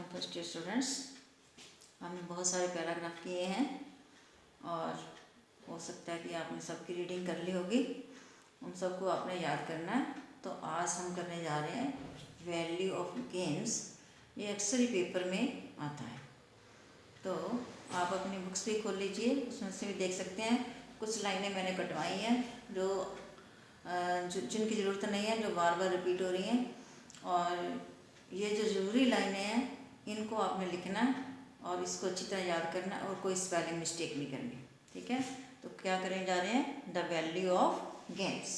Welcome first year students. हमने बहुत सारे पैराग्राफ किए हैं और हो सकता है कि आपने सबकी रीडिंग कर ली होगी, उन सबको आपने याद करना है। तो आज हम करने जा रहे हैं वैल्यू ऑफ गेम्स। ये अक्सर ही पेपर में आता है, तो आप अपनी बुक्स भी खोल लीजिए, उसमें से भी देख सकते हैं। कुछ लाइनें मैंने कटवाई हैं जो जिनकी ज़रूरत नहीं है, जो बार बार रिपीट हो रही हैं। और ये जो ज़रूरी लाइनें हैं इनको आपने लिखना है और इसको अच्छी तरह याद करना है और कोई स्पेलिंग मिस्टेक नहीं करनी, ठीक है। तो क्या करने जा रहे हैं, the value of games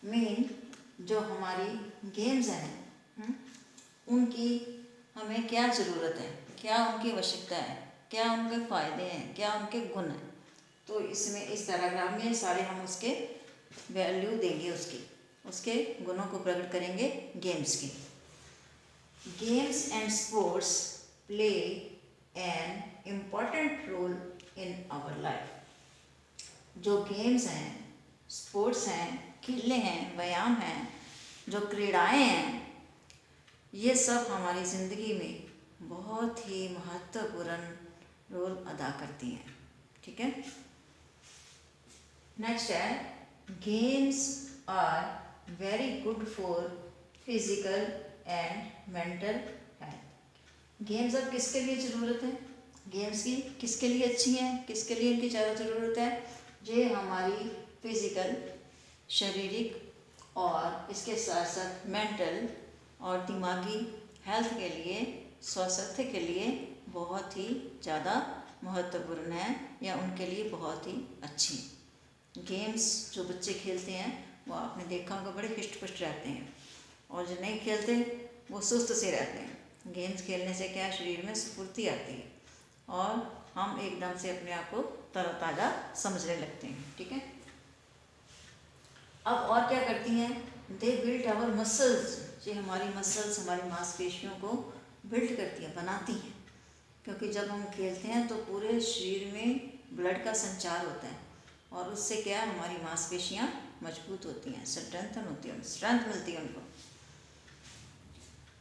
mean जो हमारी गेम्स हैं उनकी हमें क्या ज़रूरत है, क्या उनकी आवश्यकता है, क्या उनके फ़ायदे हैं, क्या उनके गुण हैं। तो इसमें इस पैराग्राफ में सारे हम उसके वैल्यू देंगे, उसके गुणों को प्रकट करेंगे गेम्स के। Games and sports play an important role in our life. जो गेम्स हैं, स्पोर्ट्स हैं, खेलने हैं, व्यायाम हैं, जो क्रीड़ाएं हैं, ये सब हमारी ज़िंदगी में बहुत ही महत्वपूर्ण रोल अदा करती हैं, ठीक है। नेक्स्ट है, games are very good for physical and mental health. Games अब किसके लिए ज़रूरत है, गेम्स की किसके लिए अच्छी हैं, किसके लिए इनकी ज़्यादा ज़रूरत है। ये हमारी फिज़िकल शारीरिक और इसके साथ साथ मेंटल और दिमागी हेल्थ के लिए, स्वास्थ्य के लिए बहुत ही ज़्यादा महत्वपूर्ण है या उनके लिए बहुत ही अच्छी हैं। गेम्स जो बच्चे खेलते हैं वो आपने देखा होगा बड़े हिस्ट पुष्ट रहते हैं, और जो नहीं खेलते वो सुस्त से रहते हैं। गेम्स खेलने से क्या शरीर में स्फूर्ति आती है और हम एकदम से अपने आप को तरोताज़ा समझने लगते हैं, ठीक है। अब और क्या करती हैं, दे बिल्ड आवर मसल्स। ये हमारी मसल्स, हमारी मांसपेशियों को बिल्ड करती हैं, बनाती हैं। क्योंकि जब हम खेलते हैं तो पूरे शरीर में ब्लड का संचार होता है और उससे क्या हमारी मांसपेशियाँ मजबूत होती हैं, स्ट्रेंथन होती है, स्ट्रेंथ मिलती है उनको।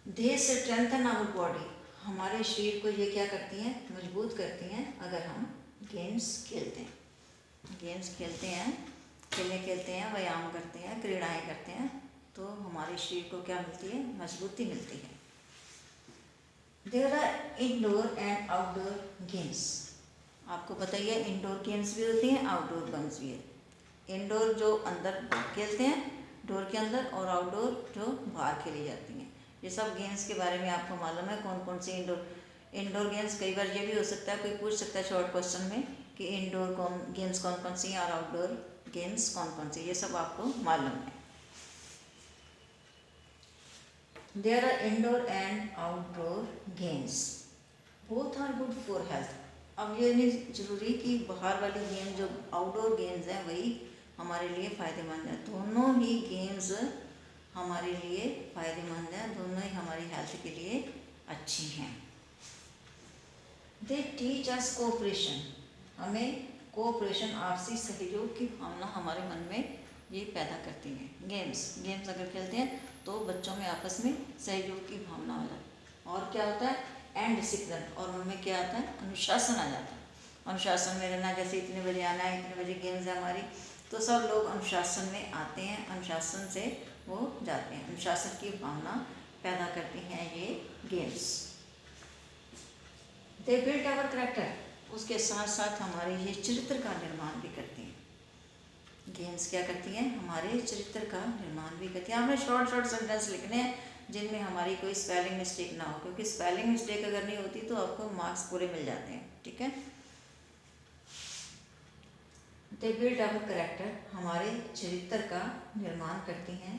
दे स्ट्रेंथन आवर बॉडी। हमारे शरीर को ये क्या करती हैं, मजबूत करती हैं अगर हम गेम्स खेलते हैं। गेम्स खेलते हैं, खेलते हैं, व्यायाम करते हैं, क्रीड़ाएं करते हैं, तो हमारे शरीर को क्या मिलती है, मजबूती मिलती है। There are indoor and outdoor games. आपको पता ही है इंडोर गेम्स भी होती हैं, आउटडोर गेम्स भी है। इंडोर जो अंदर खेलते हैं डोर के अंदर, और आउटडोर जो बाहर खेली जाती हैं। ये सब गेम्स के बारे में आपको मालूम है कौन कौन सी इंडोर गेम्स। कई बार ये भी हो सकता है कोई पूछ सकता है शॉर्ट क्वेश्चन में कि इंडोर गेम्स कौन कौन सी हैं और आउटडोर गेम्स कौन कौन सी, ये सब आपको मालूम है। There are indoor and outdoor games, both are good for health. अब ये नहीं जरूरी कि बाहर वाली गेम, जो आउटडोर गेम्स हैं वही हमारे लिए फ़ायदेमंद है। दोनों ही गेम्स हमारे लिए फ़ायदेमंद हैं, दोनों ही हमारी हेल्थ के लिए अच्छी हैं। They teach us cooperation. हमें कोऑपरेशन, आपसी सहयोग की भावना हमारे मन में ये पैदा करती हैं। गेम्स अगर खेलते हैं तो बच्चों में आपस में सहयोग की भावना हो जाती है। और क्या होता है, एंड डिसिप्लिन, और उनमें क्या आता है, अनुशासन आ जाता है। अनुशासन में रहना, जैसे इतने बजे आना है, इतने बजे गेम्स है हमारी, तो सब लोग अनुशासन में आते हैं, अनुशासन से वो जाते हैं। अनुशासन की भावना पैदा करती हैं ये games. They build our character. उसके साथ साथ हमारे ये चरित्र का निर्माण भी करती हैं। गेम्स क्या करती हैं, हमारे चरित्र का निर्माण भी करती हैं। हमें शॉर्ट सेंटेंस लिखने हैं जिनमें हमारी कोई स्पेलिंग मिस्टेक ना हो, क्योंकि स्पेलिंग मिस्टेक अगर नहीं होती तो आपको मार्क्स पूरे मिल जाते हैं, ठीक है। दे बिल्ड आवर कैरेक्टर, हमारे चरित्र का निर्माण करती हैं।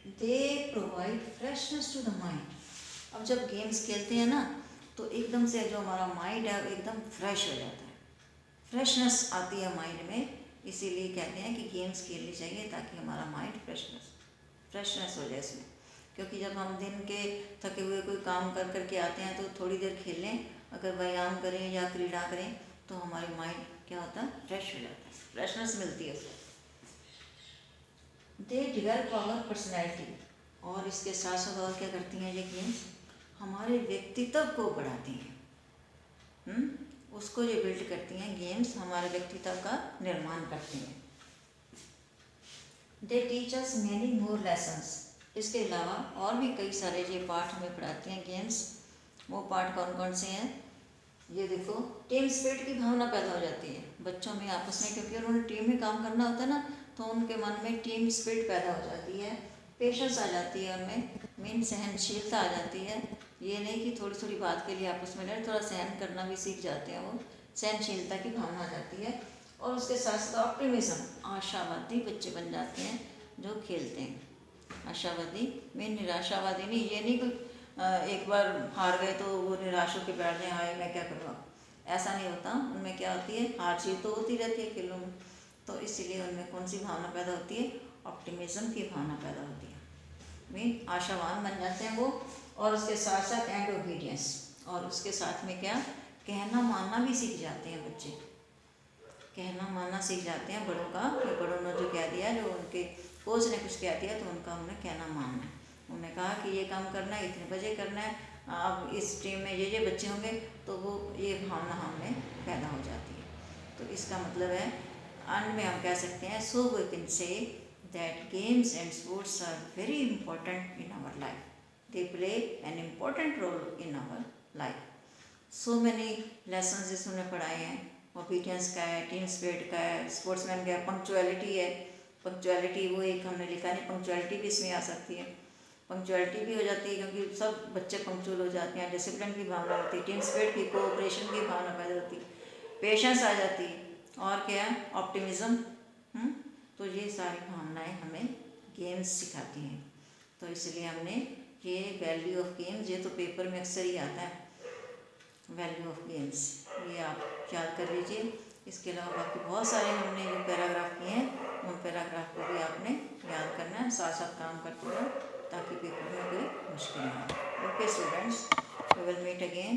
They provide freshness to the mind. अब जब गेम्स खेलते हैं ना तो एकदम से जो हमारा माइंड है एकदम फ्रेश हो जाता है, फ्रेशनेस आती है माइंड में। इसीलिए कहते हैं कि गेम्स खेलनी चाहिए ताकि हमारा माइंड फ्रेशनेस हो जाए इसमें। क्योंकि जब हम दिन के थके हुए कोई काम कर करके आते हैं तो थोड़ी देर खेल लें, अगर व्यायाम करें या क्रीड़ा करें तो हमारे माइंड क्या होता है, फ्रेश हो जाता है, फ्रेशनेस मिलती है उसको। They develop our personality. और इसके साथ साथ और क्या करती हैं ये गेम्स, हमारे व्यक्तित्व को बढ़ाती हैं। उसको जो बिल्ड करती हैं, गेम्स हमारे व्यक्तित्व का निर्माण करती हैं। They teach us many more lessons. इसके अलावा और भी कई सारे ये पाठ हमें पढ़ाती हैं गेम्स। वो पाठ कौन कौन से हैं? ये देखो, टीम स्पिरिट की भावना पैदा हो जाती है बच्चों में आपस में, क्योंकि उन्होंने टीम में काम करना होता है ना, तो उनके मन में टीम स्पिरिट पैदा हो जाती है। पेशेंस आ जाती है उनमें, मेन सहनशीलता आ जाती है। ये नहीं कि थोड़ी थोड़ी बात के लिए आपस में लड़े, थोड़ा सहन करना भी सीख जाते हैं वो, सहनशीलता की भावना आ जाती है। और उसके साथ साथ ऑप्टिमिज्म, आशावादी बच्चे बन जाते हैं जो खेलते हैं। आशावादी में निराशावादी नहीं, ये नहीं कोई एक बार हार गए तो वो निराश होकर बैठ जाए, हाय मैं क्या करूँगा, ऐसा नहीं होता। उनमें क्या होती है, हार जीत तो होती रहती है खेलों में, तो इसीलिए उनमें कौन सी भावना पैदा होती है? ऑप्टिमिज्म की भावना पैदा होती है। मीन आशावान बन जाते हैं वो। और उसके साथ साथ एंड ओबीडियंस, और उसके साथ में क्या, कहना मानना भी सीख जाते हैं बच्चे। कहना मानना सीख जाते हैं बड़ों का, कि बड़ों ने जो कह दिया, जो उनके कोच ने कुछ कह दिया तो उनका उन्हें कहना मानना है। उन्होंने कहा कि ये काम करना है, इतने बजे करना है, अब इस टीम में ये बच्चे होंगे, तो वो ये भावना हमें पैदा हो जाती है। तो इसका मतलब है, अंत में हम कह सकते हैं, so we can say that games and sports are very important in our life. They play an important role in our life. So many lessons जिसने पढ़ाए हैं, ओबीडियंस का है, टीम स्पिरिट का है, स्पोर्ट्समैन का है, पंक्चुअलिटी है। पंक्चुअलिटी वो एक हमने लिखा नहीं, पंक्चुअलिटी भी इसमें आ सकती है। पंक्चुअलिटी भी हो जाती है क्योंकि सब बच्चे पंक्चुअल हो जाते हैं। डिसिप्लिन की भावना होती है, टीम स्पिरिट की, कोऑपरेशन की भावना पैदा होती है, पेशेंस आ जाती है, और क्या है, ऑप्टिमिज्म। तो ये सारी भावनाएं हमें गेम्स सिखाती हैं। तो इसलिए हमने ये वैल्यू ऑफ गेम्स, ये तो पेपर में अक्सर ही आता है, वैल्यू ऑफ गेम्स, ये आप याद कर लीजिए। इसके अलावा बाकी बहुत सारे हमने जो पैराग्राफ किए हैं, उन पैराग्राफ को भी आपने याद करना है, साथ साथ काम करते रहो, ताकि पेपर में कोई मुश्किल ना हो। Okay students, we will meet again.